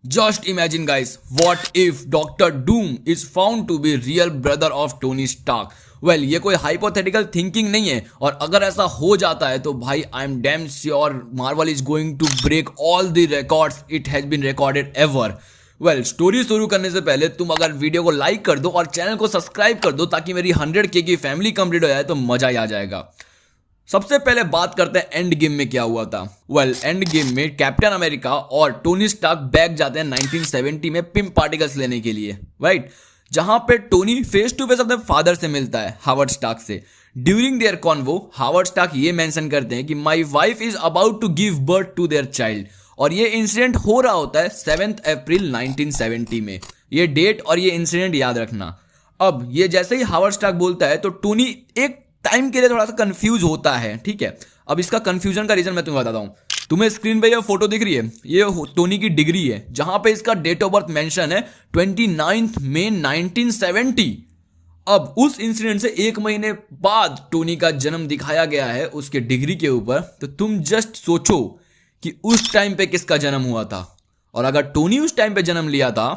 Just imagine, guys, what if Dr. Doom is found to be real brother of Tony Stark? Well, ये कोई hypothetical thinking नहीं है, और अगर ऐसा हो जाता है तो भाई I am damn sure Marvel is going to break all the records it has been recorded ever. Well, story शुरू करने से पहले तुम अगर वीडियो को लाइक कर दो और चैनल को सब्सक्राइब कर दो ताकि मेरी 100K की फैमिली कंप्लीट हो जाए तो मजा ही आ जाएगा। सबसे पहले बात करते हैं एंड गेम में क्या हुआ था। वेल, एंड गेम में कैप्टन अमेरिका और टोनी स्टार्क बैक जाते हैं 1970 में पिम पार्टिकल्स लेने के लिए, राइट, जहां पे टोनी फेस टू फेस अपने फादर से मिलता है, हावर्ड स्टार्क से। During their convo Howard Stark ये मेंशन करते हैं कि my wife is about to give birth to their child, और ये इंसिडेंट हो रहा होता है 7 अप्रैल 1970 में। ये डेट और ये इंसिडेंट याद रखना। अब ये जैसे ही हावर्ड स्टार्क बोलता है तो टोनी एक टाइम के लिए थोड़ा सा कंफ्यूज होता है, ठीक है। अब इसका कंफ्यूजन का रीजन मैं तुम्हें बताता हूँ। तुम्हें स्क्रीन पे ये फोटो दिख रही है, ये टोनी की डिग्री है जहां पे इसका डेट ऑफ बर्थ मेंशन है 29 मई 1970। अब उस इंसिडेंट से एक महीने बाद टोनी का जन्म दिखाया गया है उसके डिग्री के ऊपर। तो तुम जस्ट सोचो कि उस टाइम पे किसका जन्म हुआ था, और अगर टोनी उस टाइम पे जन्म लिया था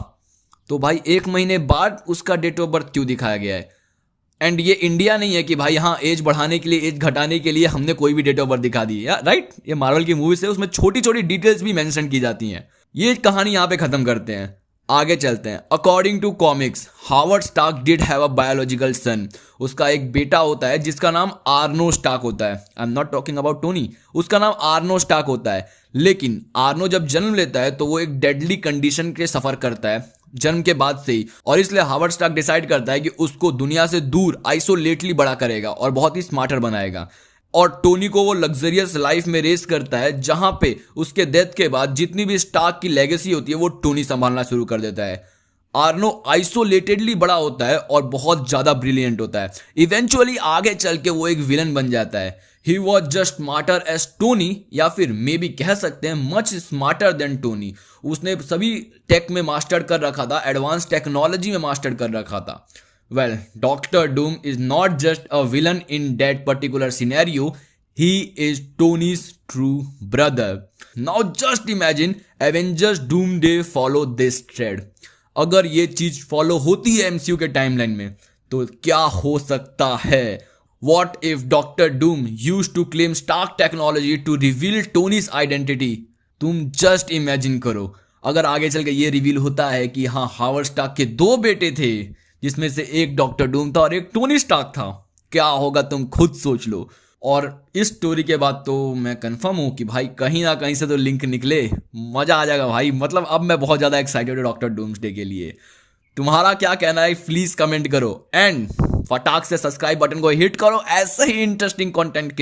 तो भाई एक महीने बाद उसका डेट ऑफ बर्थ क्यों दिखाया गया है। एंड ये इंडिया नहीं है कि भाई हाँ एज बढ़ाने के लिए एज घटाने के लिए हमने कोई भी डेट ऑफ बर्थ दिखा दी है, राइट। ये मार्वल की मूवीज है, उसमें छोटी छोटी डिटेल्स भी मेंशन की जाती हैं। ये कहानी यहाँ पे खत्म करते हैं, आगे चलते हैं। According to comics Howard Stark did have a biological son. उसका एक बेटा होता है जिसका नाम आर्नो स्टार्क होता है। I am not talking about Tony, उसका नाम आर्नो स्टार्क होता है। लेकिन आर्नो जब जन्म लेता है तो वो एक डेडली कंडीशन के सफर करता है जन्म के बाद से ही, और इसलिए हावर्ड स्टार्क डिसाइड करता है कि उसको दुनिया से दूर आइसोलेटली बड़ा करेगा और बहुत ही स्मार्टर बनाएगा। और टोनी को वो लग्जरियस लाइफ में रेस करता है जहां पे उसके डेथ के बाद जितनी भी स्टार्क की लेगेसी होती है वो टोनी संभालना शुरू कर देता है। आर्नो आइसोलेटेडली बड़ा होता है और बहुत ज्यादा ब्रिलियंट होता है। इवेंचुअली आगे चल के वो एक विलन बन जाता है। He was just smarter as Tony, या फिर मे बी कह सकते हैं मच स्मार्टर देन टोनी। उसने सभी टेक में मास्टर कर रखा था, एडवांस टेक्नोलॉजी में मास्टर कर रखा था। Well, doctor Doom is not just a villain in that particular scenario, he is Tony's true brother. Now just imagine Avengers Doomsday follow this thread. अगर ये चीज फॉलो होती है एमसीयू के टाइमलाइन में तो क्या हो सकता है। What if Dr. Doom used to claim Stark technology to reveal Tony's identity? तुम जस्ट इमेजिन करो अगर आगे चल के ये रिवील होता है कि हाँ हावर्ड स्टार्क के 2 बेटे थे जिसमें से एक डॉक्टर डूम था और एक टोनी स्टार्क था। क्या होगा तुम खुद सोच लो। और इस स्टोरी के बाद तो मैं कंफर्म हूं कि भाई कहीं ना कहीं से तो लिंक निकले, मजा आ जाएगा भाई। मतलब अब मैं बहुत ज्यादा एक्साइटेड हूँ डॉक्टर डूम्सडे के लिए। तुम्हारा क्या कहना है प्लीज कमेंट करो, एंड फटाक से सब्सक्राइब बटन को हिट करो ऐसे ही इंटरेस्टिंग कंटेंट के लिए।